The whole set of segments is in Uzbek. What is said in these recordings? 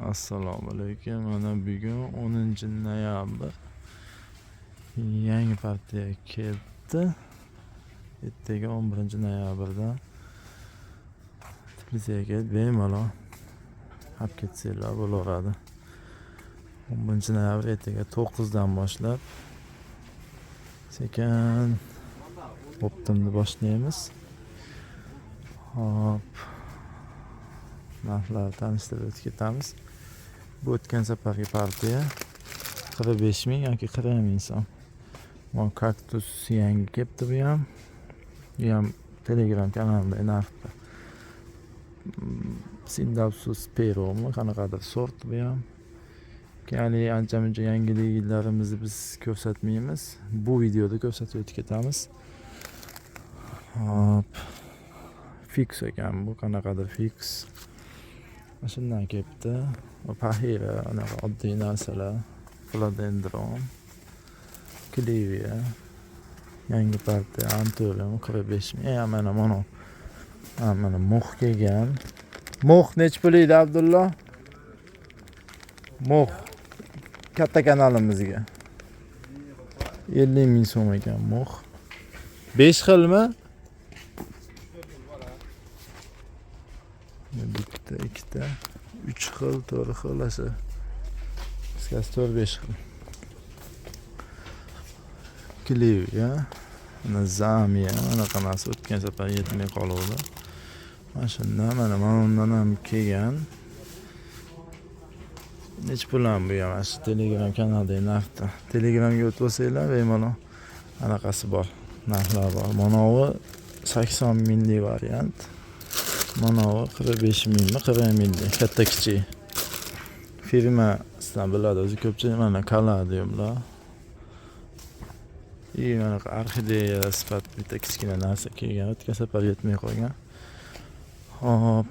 Assalomu alaykum. Mana bugun 10-noyabr. Yangi partiya keldi. Ertaga 11-noyabrda Tbilisiga kelib bemalol olib ketsanglar bo'laveradi. 11-noyabr ertaga 9 dan boshlab sekin optimni boshlaymiz. Hop. Narxlarni tanishtirib o'tib ketamiz. Bu o'tgan safargi partiya 45,000 yoki 40,000 so'm. Bu kaktus yangi kelibdi bu ham. Bu ham Telegram kanalimda narxda. Sindapsus Pero'mi qanaqadir sort bu ham. Ya'ni ancha-muncha yangiliklarimizni biz ko'rsatmaymiz. Bu videoda ko'rsatib o'tib ketamiz. Hop. Fix ekan bu qanaqadir fix. Shundan kelibdi. Pahira, anaqa oddiy narsalar, philodendron, klivia, yangi partiya, anturium 45,000. Mana mo'x kelgan. Mo'x nech pul edi Abdullo? Mo'x katta kanalimizga 50,000 so'm ekan mo'x. 5 xilmi? Bitta, ikkita, 3 xil, 4 xil asa. Qisqasi 4-5 xil. Klivia, mana zamiya, mana qanasi o'tgan safar yetmay qoluvdi. Mana shundan, mana undan ham kelgan. Nech pul ham bu ham shu Telegram kanalidagi narxda. Telegramga o'tib olsanglar bemalol anaqasi bor, narxlar bor. Manavi 80,000 lik variant. Manavi 45,000 mi 40,000 katta kichik. Firma sizlar biladi, o'zi ko'pchilik mana Kaladiumlar. Mana orxideya sifat bitta kichkina narsa kelgan, o'tgan safar yetmay qolgan. Hop,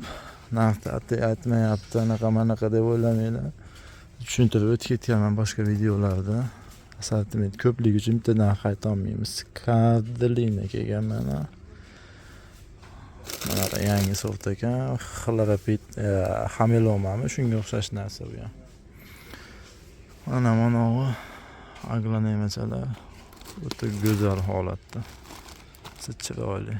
narxni aytmayapti, anaqa deb o'ylamanglar. Tushuntirib o'tib ketganman boshqa videolarda. Assortiment ko'pligi uchun bitta narx ayta olmaymiz. Kardlina kelgan mana. Mana yangi sort ekan, xlorapit, xamelomami, shunga o'xshash narsa bu ham. Mana u aglonemachalar o'ta go'zal holatda. Chiroyli.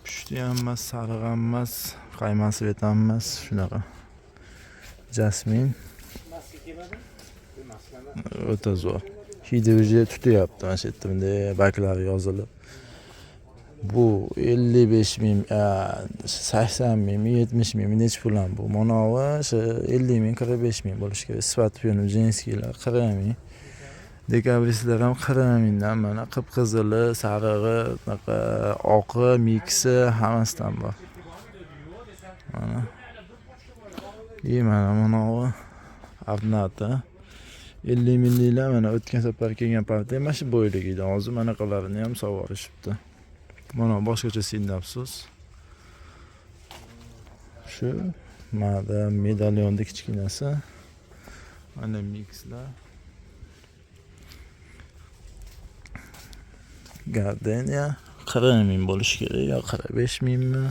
Pushti ham emas, sariq ham emas, qaymasi vet ham emas, shunaqa. Jasmin. O'ta zo'r. Hidi uje tutyapti, mana shu yerda bunday baklari yozilib. Bu 55,000, 80,000, 70,000 nech pul ham bu. Manavi 50,000, 45,000 bo'lishi kerak. Sifat piyoni jenskiylar 40,000. Dekabristlar ham 40,000 dan mana qip-qizili, sarig'i, bunaqa oqi, miksi hammasidan bor. Mana. Manavi Arnata 50,000 liklar mana o'tgan safar kelgan partiya mana shu bo'ylik edi. Hozir manaqalarini ham sovurishibdi. Mana boshqacha sindapsus. Shu mana medalyonda kichkinasi. Mana mixlar. Gardenia 40,000 bo'lishi kerak, yo 45,000 mi?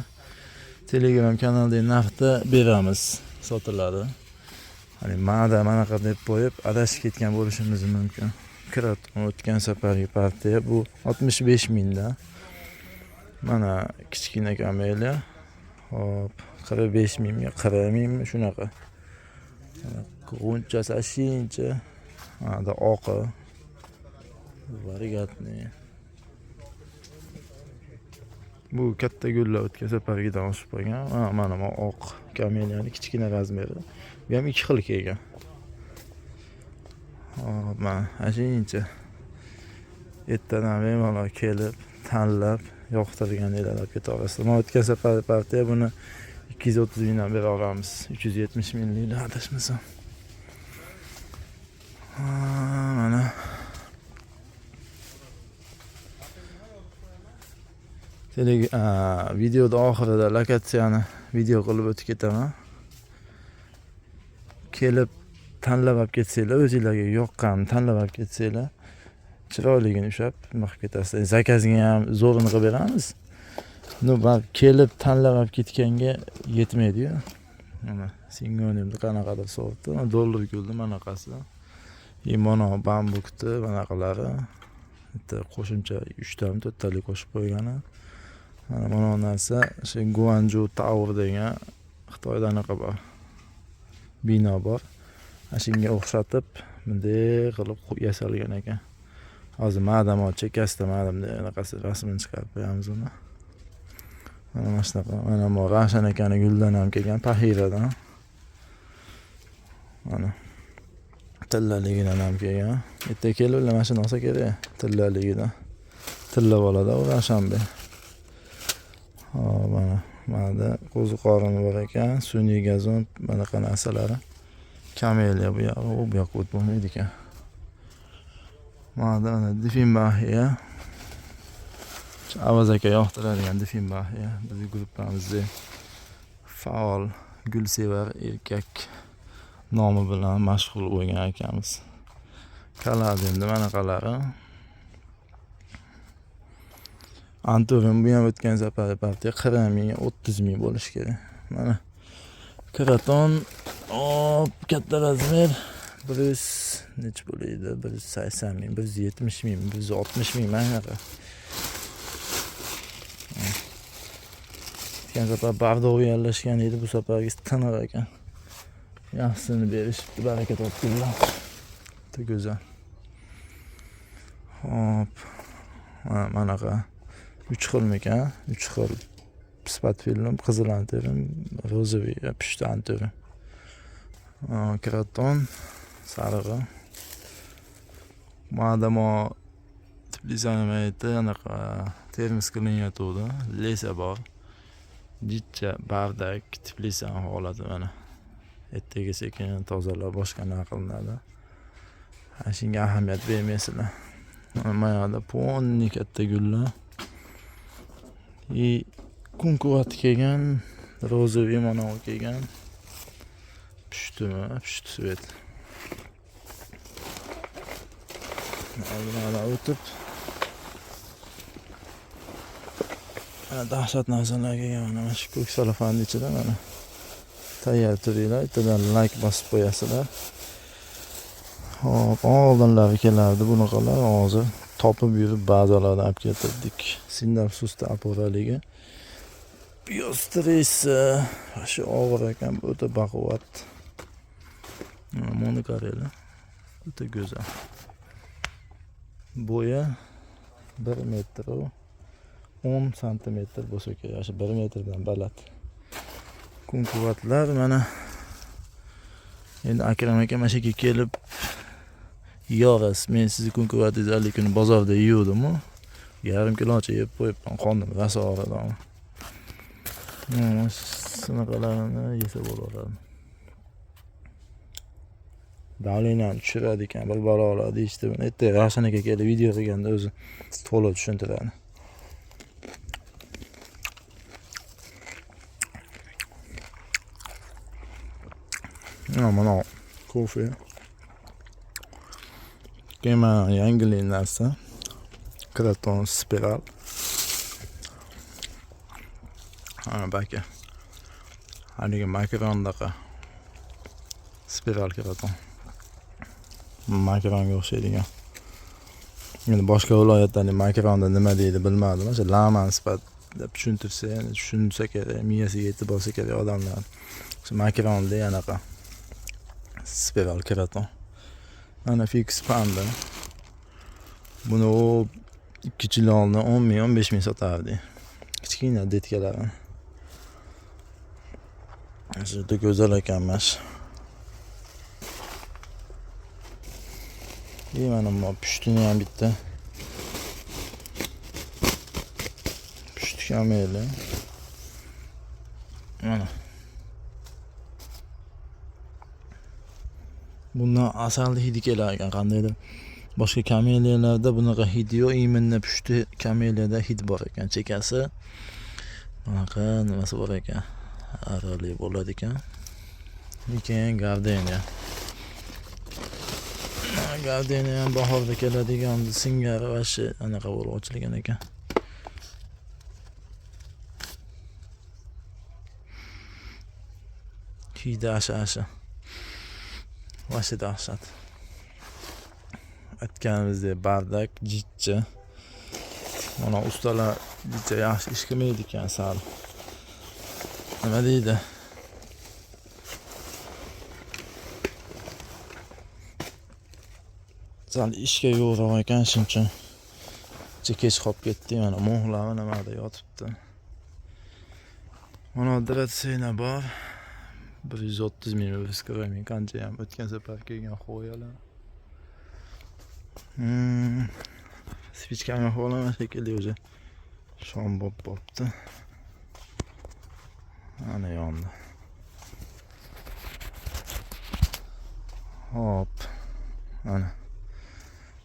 Telegram kanalidagi narxda beramiz, sotiladi. Manaqa deb qo'yib adashib ketgan bo'lishimiz mumkin. Kraton o'tgan safargi partiya bu 65,000 dan. Mana kichkina kamelya. Hop, 45,000 ga 40,000 mi shunaqa. Qunchasi ashincha. Mana oqi. Varigatni. Bu katta gullar o'tgan safargidan oshib qolgan. Mana oq kamelyaning kichkina razmeri. Bu ham 2 xil kelgan. Hop, mana ashincha. Ertadan bemalol kelib, tanlab, yoqtirganinglar olib ketaverasizlar. Mana o'tgan safar partiya buni 230 dan bera olamiz. 370,000 liklar adashmasam. Mana videoda oxirida lokatsiyani video qilib o'tib ketaman. Kelib tanlab olib ketsanglar, o'zingizlarga yoqqanini tanlab olib ketsanglar, chiroyligini ushlab nima qilib ketasizlar. Zakazga ham zo'rini qilib beramiz. Kelib tanlab olib ketganga yetmaydi-yu. Mana Singonimni qanaqadir sotdi. Dollar keldi manaqasi. Mana bambukni manaqalari. Bitta qo'shimcha 3 tami 4 talik qo'shib qo'ygani. Mana bu narsa shu Guangzhou Tower degan Xitoydan bor. Bino bor. Shunga o'xshatib bunday qilib yasalgan ekan. Hozir madam chekkasida madamda anaqasi rasmini chiqarib qo'yamiz uni. Mana shunaqa. Mana bu Ravshan akani guldan ham kelgan Pahiradan. Mana tillaligidan ham kelgan. Bitta kelib mashina olsa kerak. Tillaligidan. Tillab oladi u Ravshanbek. Mana qo'ziqorini bor ekan, sun'iy gazon, bunaqa narsalari. Kameliya bu yoqqa o'tib bo'lmaydi ekan. Mana Difinbahiya. Avaz aka yoqtiradigan Difinbahiya. Bizning gruppamizda faol gulsevar erkak nomi bilan mashhur bo'lgan akamiz. Kaladimda manaqalari. Anturim bu ham o'tgan safar partiya 40 ming bo'lishi kerak. Mana Kraton katta razmer 100 nech bo'ladi? 180 ming, 170 ming, 160 ming manaqa. O'tgan safar Bardov yerlashgan edi, bu safargi tiniq ekan. Yaxshisini berishibdi, baraka topdilar. Juda go'zal. Hop. Manaqa 3 xilmikan, 3 xil sifat film, qizil anturim, rozoviy, pushti anturim. Kraton sarig'i. Madam Tbilisidan anaqa termis qilinyotdi. Lesa bor. Jicha bardak Tbilisidan holati mana. Ertaga sekin tozalab boshqa qilinadi. Shunga ahamiyat bermaysizlar. Mana ponni katta gullar. Kunkuvat kelgan, rozoviy mana kelgan. Pushti svet. Mana o'tib. Dahshat narsalar kelgan mana shu ko'k salafanning ichida mana. Tayyor turinglar, bittadan like bosib qo'yasizlar. Hop, oldinlari kelardi bunaqalar, hozir topib yurib ba'zilardan olib keltirdik. Sinapsusda aporaligi. Biostresi shu og'ir ekan, o'ta baquvvat. Monokareli. O'ta go'zal. Bo'yi 1 metr 10 santimetr bo'lsa kerak. 1 metrdan baland. Kunkuvatlar mana endi Akram aka mana shu yerga kelib yoras, men sizni kunkuvatingizni alik kuni bozorda yeyuvdim-ku. Yarim kilocha yeb qo'yibman, qonim rosa og'ridan. Shunaqalarni yesa bo'laveradi. Davleniyani tushiradi ekan, bir bora oladi deyishdi. Ertaga Ravshan aka kelib video qilganda o'zi to'liq tushuntiradi. Mana kofe. Kema yangi narsa. Kraton spiral. Baka. Haligi makrondaqa spiral kraton. Makronga o'xshaydigan. Endi boshqa viloyatlarning makronda nima deydi bilmadim. O'sha laman sifat deb tushuntirsa, tushunsa kerak, miyasiga yetib bo'lsa kerak odamlar. O'sha makronda anaqa spiral kraton. Mana fix panda. Buni o 2 kiloni 10 ming, 15 ming sotardi. Kichkina detkalar. Juda go'zal ekanmas. Mana bu pushtini ham bitta. Pushti kameli. Mana. Bundan asalli hidi kelar ekan, qandaydir. Boshqa kameliyalarda bunaqa hid yo'q, iminni pushti kameliyada hid bor ekan, chekasi. Bunaqa nimasi bor ekan? Arali bo'ladi ekan. Lekin gardeniya. Gardeniya ham bahorda keladigan singari va shu anaqa bo'lib ochilgan ekan. Hidi aşağı. Vashi dahshat. Aytganimizdek bardak, jitcha. Mana ustalar jitcha yaxshi ish qilmaydi ekan sal. Nima deydi? Sal ishga yo'g'roq ekan, shuning uchun kech qolib ketdi. Mana mo'g'lari nimada yotibdi. Mana dratsena bor. 130 ming biz ko'raymi qancha ham o'tgan safar kelgan xo'yalar. Spichkani xo'lama shekilli o'zi. Shom bo'pti. Ana yondi. Hop. Ana.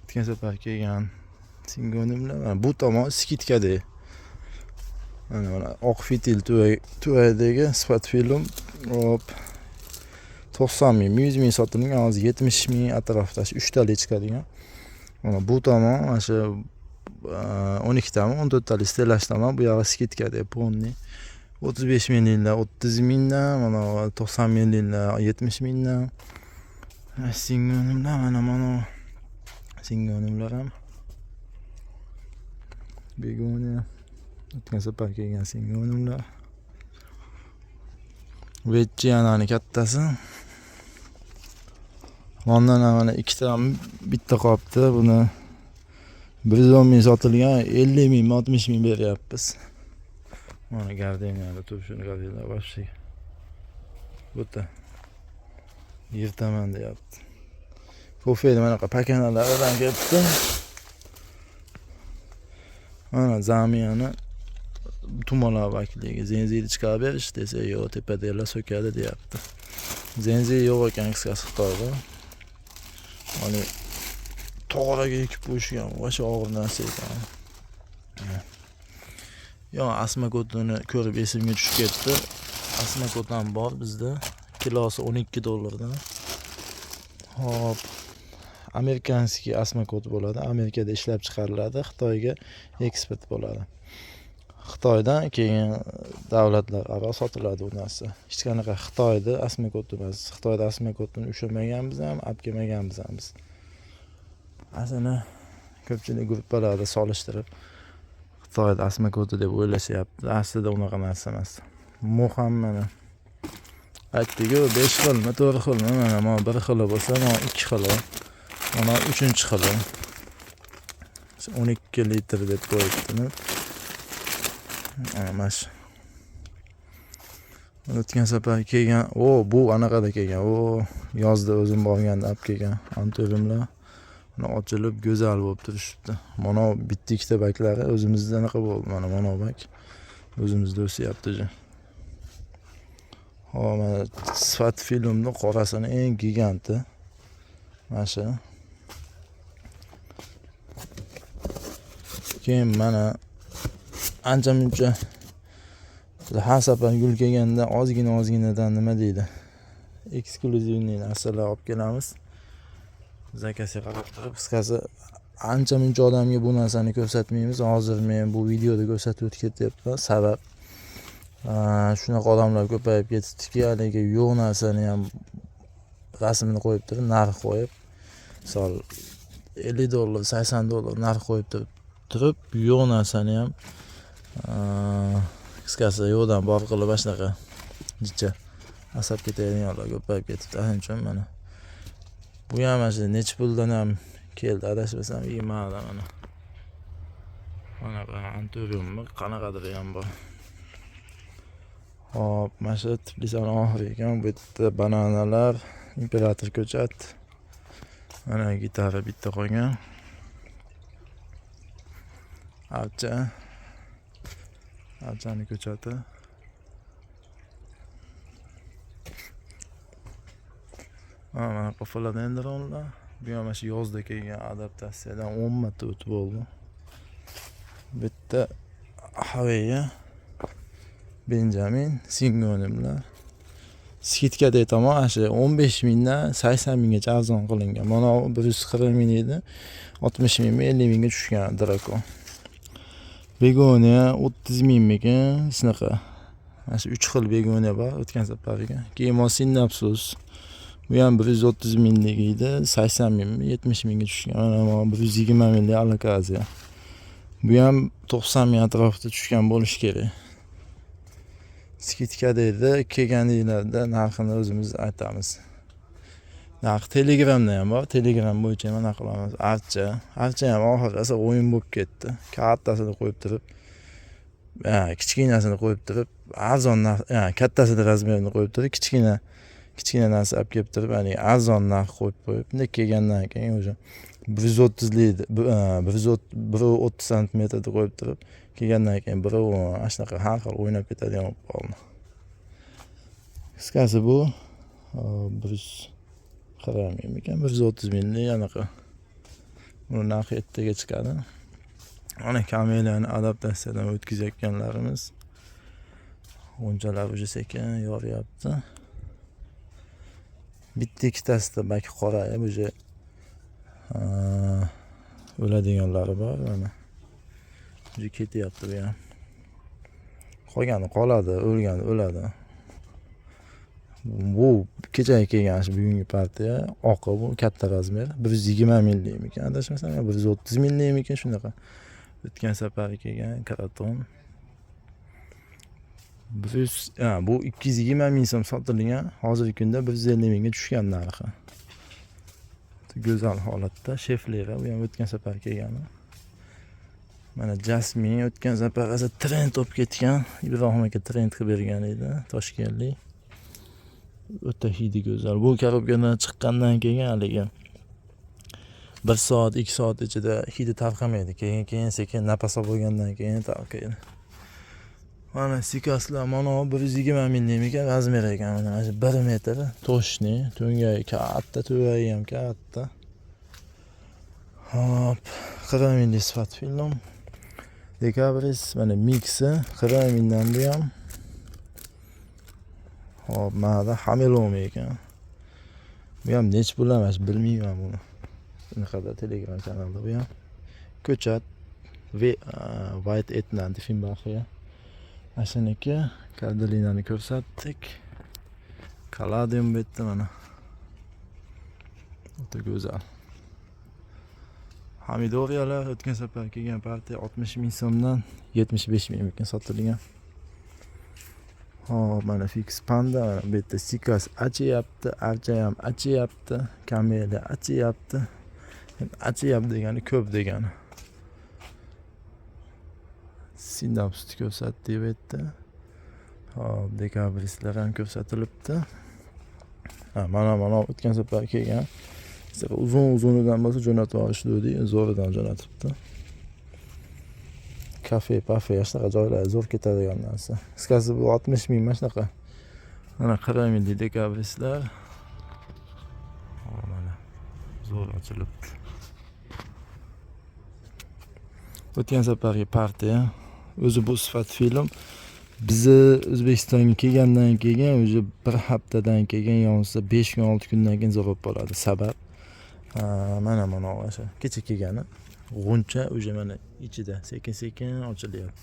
O'tgan safar kelgan singonimlar. Bu tomon skitkada. Mana oq fitil tuvadagi sifat film. Hop. 90 ming, 100 ming sotilgan, hozir 70 ming atrofida 3 tali chiqadigan. Mana bu tomon mana shu 12 tami, 14 tali stelashdaman. Bu yog'i skitkada ponni. 35 minglar, 30 mingdan, mana 90 minglar, 70 mingdan. Singonimlar mana singonimlar ham begona. O'tgan safar kelgan singonimlar. Vechchi anani kattasi. Ondan mana ikkita bitta qolibdi. Buni 110 ming sotilgan, 50 ming, 60 ming beryapmiz. Mana gardeniyada turishini qaranglar, vashsi. Bo'ta. Yirtaman deyapti. Kofeda mana pakanalardan kelibdi. Mana zamiyani tumonlar vakiliga zenziyni chiqarib berish desa, yo'q, tepadagilar so'kadi deyapti. Zenziy yo'q ekan qisqasi Xitoyda. Mana to'g'riga ekib qo'yishgan, o'sha og'ir narsa ekan. Yo'q, asmakotini ko'rib esimga tushib ketdi. Asmakot ham bor bizda. Kilosi $12. Hop. Amerikanskiy asmakot bo'ladi. Amerikada ishlab chiqariladi, Xitoyga eksport bo'ladi. Xitoydan keyin davlatlararo sotiladi bu narsa. Hech qanaqa Xitoyda asmakot emas. Xitoyda asmakotni ushlamaganmiz ham, olib kelmaganmiz ham biz. Aslida ko'pchilik gruppalarda solishtirib Xitoyda asmakoti deb o'ylashyapti. Aslida unaqa narsa emas. Muhammad aytdi-ku, 5 xilmi, 4 xilmi, mana bir xili bo'lsa, mana 2 xili. Mana 3-xili. 12 litr deb qo'yibdi. Mash. O'tgan safar kelgan, bu anaqada kelgan. Yozda o'zim borganda olib kelgan anturimlar. Mana ochilib go'zal bo'lib turishibdi. Mana bitta ikkita baklari o'zimizda anaqa bo'ldi. Mana bak. O'zimizda o'syapti. Mana sifat filmning qorasini eng giganti. Mana shu. Keyin mana ancha-muncha har safar gul kelganda ozginadan nima deydi? Eksklyuzivniy narsalar olib kelamiz. Zakasiga qarab turib, qisqasi ancha-muncha odamga bu narsani ko'rsatmaymiz. Hozir men bu videoda ko'rsatib o'tib ketyapman. Sabab shunaqa odamlar ko'payib ketibdiki, haligi yo'q narsani ham rasmini qo'yib turib, narx qo'yib, misol $50, $80 narx qo'yib turib, yo'q narsani ham qisqasi yo'qdan bor qilib shunaqa jicha asab ketadiganlar ko'payib ketibdi. Shuning uchun mana bu ham mana necha puldan ham keldi, adashmasam 20 mana. Mana anturiummi, qanaqadir ham bor. Hop, mana shu Tbilisidan oxiri ekan. Bu yerda bananalar, imperator ko'chat. Mana gitara bitta qolgan. Avchani ko'chati. Mana qofaladendironlar. Bu ham shu yozda kelgan adaptatsiyadan 10 marta o'tib bo'ldi. Bitta Haveya Benjamin singonimlar. Skitkada aytaman, shu 15 mingdan 80 minggacha arzon qilingan. Mana 140 ming edi, 60 ming, 50 mingga tushgan Draco. Begonia 30 mingmikan, shunaqa. Mana shu 3 xil begona bor o'tgan safariga. Keyin Sinapsus. Bu ham 130 minglik edi, 80 mingmi, 70 mingga tushgan. Mana 120 minglik alakaziya. Bu ham 90 ming atrofida tushgan bo'lishi kerak. Skitka deydi, kelganinglarda narxini o'zimiz aytamiz. Narx Telegramda ham bor. Telegram bo'yicha mana qilamiz. Archa ham oxirgisi o'yin bo'lib ketdi. Kattasini qo'yib turib, kichkinasini qo'yib turib, arzon narx, kattasini razmerini qo'yib turib, kichkina narsa olib kelib turib, arzon narx qo'yib, bunday kelgandan keyin o'sha 130 santimetrda qo'yib turib, kelgandan keyin ana shunaqa har xil o'ynab ketadigan bo'lib qoldi. Qisqasi bu 130 minglik anaqa. Buni narxi 7 ga chiqadi. Mana kamelani adaptatsiyadan o'tkazayotganlarimiz. O'nchalar уже sekin yoryapti. Bitta ikkitasida baki qora, уже o'ladiganlari bor mana. Уже ketyapti bu ham. Qolgani qoladi, o'lgani o'ladi. Bu kechaga kelgan shu bugungi partiya oqi, bu katta razmer, 120 minglikmikan, adashmasam 130 minglikmikan shunaqa. O'tgan safari kelgan karaton. Bu 220 ming so'm sotilgan, hozirgi kunda 150 mingga tushgan narxi. Go'zal holatda, sheflera, bu ham o'tgan safar kelgani. Mana Jasmine o'tgan safar esa trend olib ketgan, Ibrohim aka trend qilib bergan edi, Toshkentlik. O'ta hidi go'zal. Bu korobkadan chiqqandan keyin haligi 1 soat, 2 soat ichida hidi tarqamaydi. Keyin sekin nafas olgandan keyin tarqaydi. Mana sikaslar mana 120 minglik razmer ekan. Mana 1 metr toshni, to'ngagi katta, to'ragi ham katta. Hop, 40 minglik sifat film. Dekabris mana mixi 40 mingdan bu ham. Hop, mana Hamilom ekan. Bu ham nech pul emas, bilmayman buni. Bunaqada Telegram kanalda bu ham. Ko'chat White Etna defin baxiya. Ashaniki Kardolinani ko'rsatdik. Kaladium bu yerda mana. O'ta go'zal. Hamidoviyalar o'tgan safar kelgan partiya 60 ming so'mdan 75 mingga sotilgan. Hop, mana fix panda, bu yerda sikas achyapti, archa ham achyapti, kamela achyapti. Achyapti degani ko'p degani. Sinapsus ko'rsatdi bu yerda. Hop, dekabrislar ham ko'rsatilibdi. Mana o'tgan safar kelgan. Uzun-uzunidan bo'lsa jo'natib olishdi deydi, zo'ridan jo'natibdi. Kafe, shunaqa joylar zo'r ketadigan narsa. Qisqasi bu 60 ming mana shunaqa. Mana 40 minglik dekabrislar. Mana zo'r ochilibdi. O'tgan safargi partiya o'zi bu sifat film bizni O'zbekistonga kelgandan keyin o'zi bir haftadan keyin yonsa 5 kun 6 kundan keyin zo'r bo'lib qoladi. Sabab mana o'sha kecha kelgani g'uncha o'sha mana ichida sekin ochilyapti.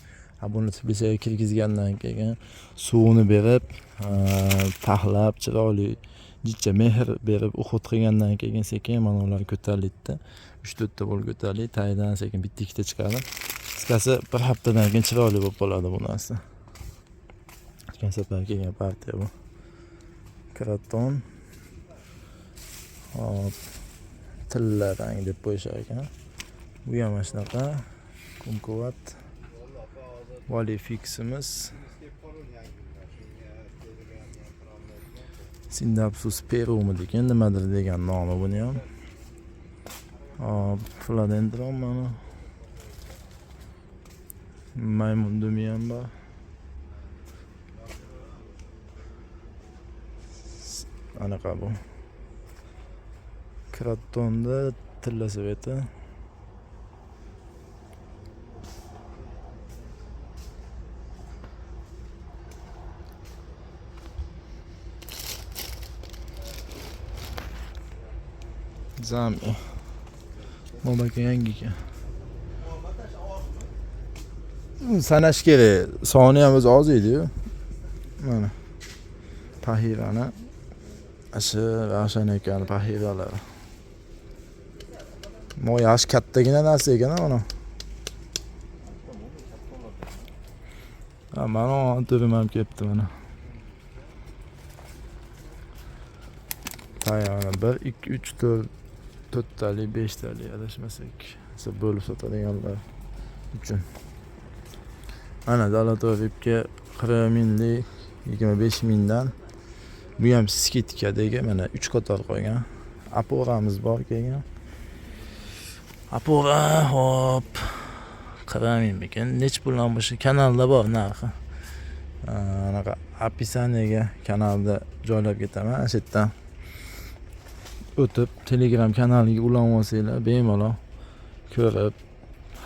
Buni tbilisiga kirgizgandan keyin suvini berib, taxlab, chiroyli jicha mehr berib o'xit qilgandan keyin sekin mana ular ko'tarildi. 3-4 ta bo'lib ko'tarildi, taydan sekin bitta-ikkita chiqadi. Qisqasi bir haftadan keyin chiroyli bo'lib qoladi bu narsa. O'tgan safar kelgan partiya bu. Karaton. Hop, tilla rang deb qo'yishar ekan. Bu ham mana shunaqa kumkuvat. Vali fiximiz. Sinapsus Perumi degan nimadir degan nomi buni ham. Hop, Philodendron mana. Maymun dumi ham bor. Anaqa bu. Karatonda tilla sveti. Zami. Mo'baka yangi ekan. Sanash kerak. Soni ham o'zi oz edi-yu. Mana pahirani ashi ravshan ekan pahiralar. Bu yosh kattagina narsa ekan mana. Mana turim ham kelibdi mana. Tayyorlar 1 2 3 4 to'rttalik 5talik adashmasak siz bo'lib sotadiganlar uchun. Ana Zolotoy-Ribka 40 minglik 25 mingdan. Bu ham skitkadagi mana 3 qator qo'ygan. Aporamiz bor kelgan. Apora hop 40 ming ekan. Nech puldan bo'shi kanalda bor narxi. Anaqa описаниеga kanalda joylab ketaman. O'sha yerdan o'tib Telegram kanaliga ulanib olsanglar bemalol ko'rib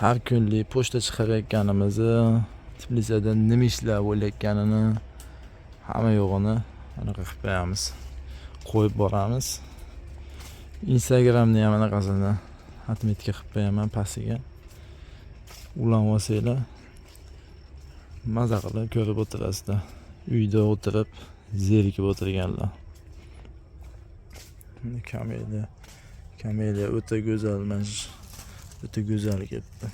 har kunlik pochta chiqarayotganimizni, Tbilisida nima ishlar bo'layotganini hamma yo'g'ini anaqa qilib qo'yamiz. Qo'yib boramiz. Instagramni ham anaqasini atmetka qilib qo'yaman pastiga. Ulanib olsanglar maza qilib ko'rib o'tirasizlar. Uyda o'tirib zerikib o'tirganlar. Kameliya o'ta go'zal, o'ta go'zal ketdi.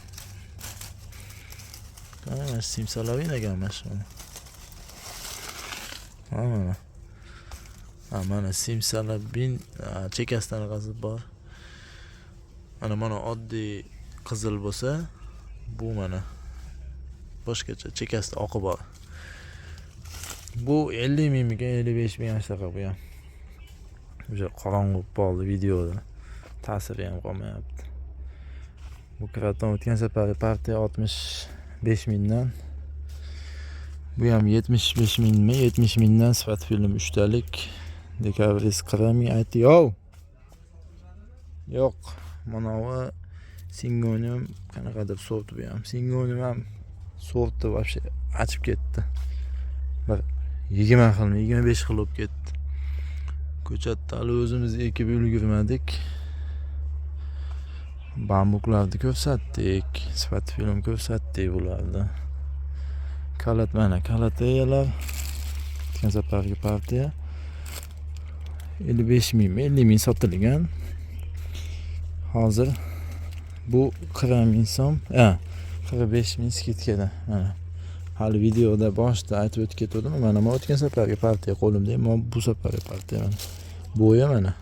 Mana simsalaring ekanmas shuni. Mana simsalabin chekasidan g'azib bor. Mana oddiy qizil bo'lsa, bu mana boshqacha chekasida oqi bor. Bu 50 mingga 55 ming ashtaqa bu ham. O'sha qorong'u qoldi videoda. Ta'siri ham qolmayapti. Bu kraton o'tgan safar partiya 65 mingdan. Bu ham 75 mingmi? 70 mingdan sifat film 3 talik. Dekabris 40 ming aytdi. Yo'q. Mana bu Singonium qanaqadir sort bu ham. Singonium ham sorti вообще achib ketdi. Bir 20 xilmi, 25 xil bo'lib ketdi. Ko'chatda hali o'zimiz ekib ulgurmadik. Bambuklarni ko'rsatdik, sifat film ko'rsatdik bularni. Kalat mana kalatayalar. O'tgan safargi partiya 55 ming, 50 ming sotilgan. Hozir bu 40 ming so'm, 45 ming skitkada. Mana hali videoda boshida aytib o'tib ketdim. Mana o'tgan safargi partiya qo'limda, bu safargi partiya mana. Bo'yi mana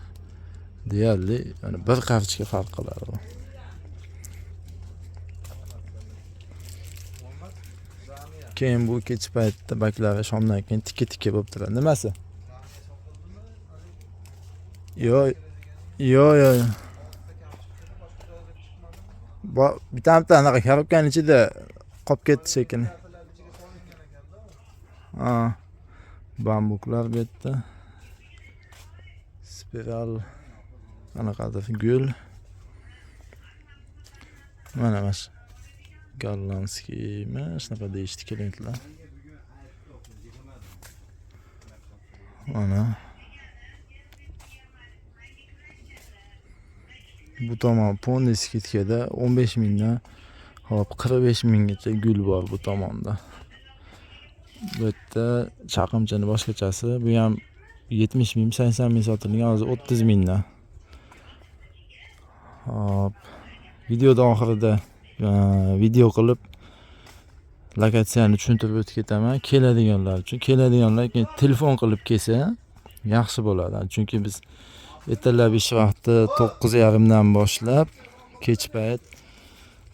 deyarli mana bir qarchga farq qiladi bu. Keyin bu kech paytda baklari shomdan keyin tikka bo'lib turadi. Nimasi? Yo'q. Bitta anaqa korobkaning ichida qolib ketdi shekilli. Bambuklar bu yerda. Spiral anaqadir gul. Mana Gollandskiymi, shunaqa deyishdi klientlar. Mana bu tomon Ponni skitkada 15 mingdan hop 45 minggacha gul bor bu tomonda. Bu yerda chaqimchani boshqachasi, bu ham 70 ming, 80 ming sotilgan, hozir 30 mingdan. Hop. Videoda oxirida video qilib lokatsiyani tushuntirib o'tib ketaman. Keladiganlar uchun, keladiganlar telefon qilib kelsa yaxshi bo'ladi. Chunki biz ertalab ish vaqti 9:30 dan boshlab kech payt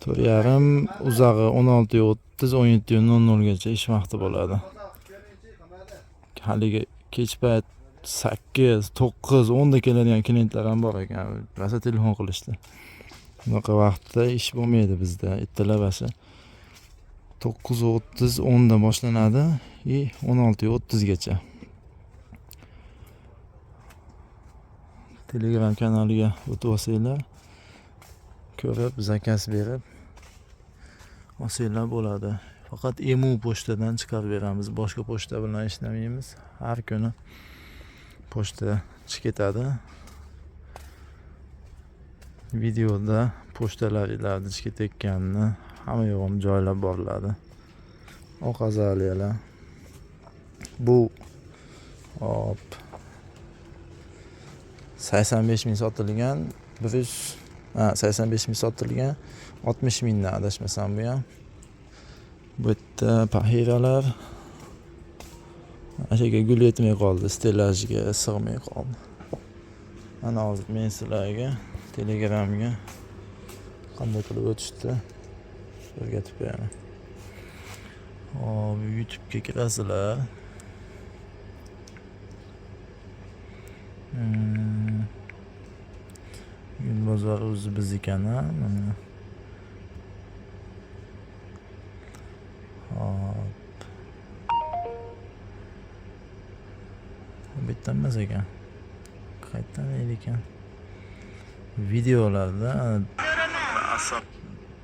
4:30, uzog'i 16:30, 17:00 gacha ish vaqti bo'ladi. Haligi kech payt 8, 9, 10 da keladigan klientlar ham bor ekan. Rosa telefon qilishdi. Bunaqa vaqtda ish bo'lmaydi bizda. Ertalabasi 9:30, 10 da boshlanadi, 16:30 gacha. Telegram kanaliga o'tib olsanglar, ko'rib, zakaz berib olsanglar bo'ladi. Faqat emu pochtadan chiqarib beramiz. Boshqa pochta bilan ishlamaymiz. Har kuni pochta chiqib ketadi. Videoda pochtalarni chiqib ketganini hamma yo'g'im joylab boriladi. Oq azaliyalar. Bu hop 85 ming sotilgan. 85 ming sotilgan. 60 mingdan adashmasam bu ham. Bu yerda pahiralar. Ashaka gul yetmay qoldi, stelajiga sig'may qoldi. Ana hozir men sizlarga Telegramga qanday qilib o'tishni o'rgatib beraman. Hop, YouTube'ga kirasizlar. Gulbozor o'zi bizni kanal. Hop. Bitta emas ekan. Qayerdan ekan? Videolarda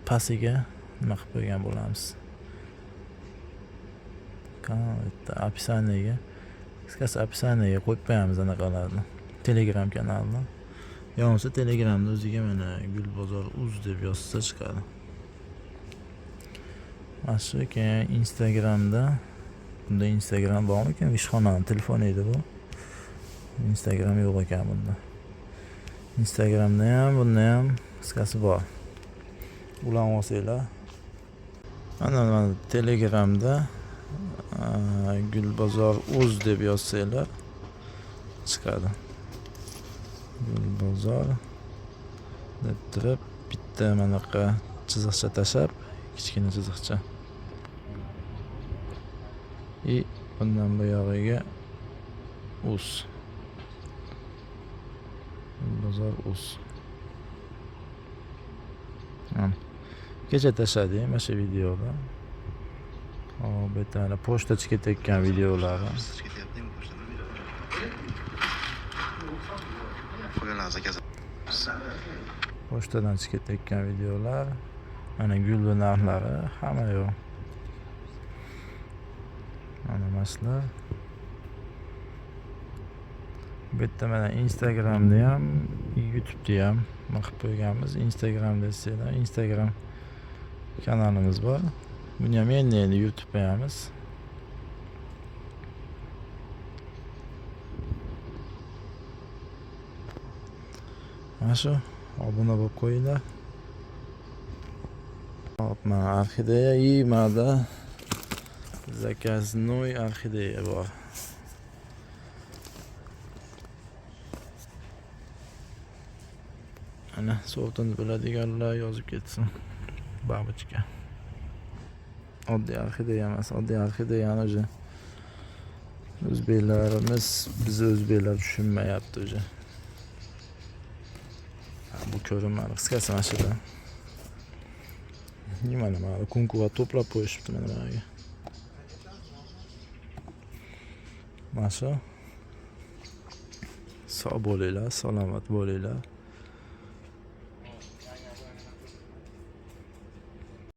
pastiga nima qilib qo'ygan bo'lamiz. Kanalda описаниеga, qisqasi описаниеga qo'yib qo'yamiz anaqalarni. Telegram kanalini. Yo'qsa Telegramda o'ziga mana Gulbozor uz deb yozsa chiqadi. Mana keyin Instagramda, bunda Instagram bormi-kin? Ishxonaning telefoni edi bu. Instagram yo'q ekan bunda. Instagramda ham, bunda ham qisqasi bor. Ularni olsanglar. Mana Telegramda Gulbozor uz deb yozsanglar chiqadi. Gulbozor deb turib bitta manaqa chiziqcha tashab, kichkina chiziqcha. Bundan buyog'iga uz. Gulbozor uz. Kecha tashladim mana shu videoda. Bu yerda pochtachi ketayotgan videolar. Pochtadan chiqib ketayotgan videolar. Mana gul va narxlari hamma yo'q. Mana maslar. Bu yerda mana Instagramda ham, YouTube'da ham nima qilib qo'yganmiz. Instagramda desanglar, Instagram kanalimiz bor. Buni ham endi YouTube qo'yamiz. Mana shu obuna bo'lib qo'yinglar. Hop, mana orxideya, mana zakaznoy orxideya bor. Ana sortini biladiganlar yozib ketsin. Babichka. Oddiy orxideya emas, oddiy orxideyani o'zi o'zbeklarimiz, biz o'zbeklar tushunmayapti o'zi. Bu ko'rinmadi, qisqasi mana shuda. Mana kunkuva to'plab qo'yishibdi mana bularga. Mana shu. Sog' bo'linglar, salomat bo'linglar.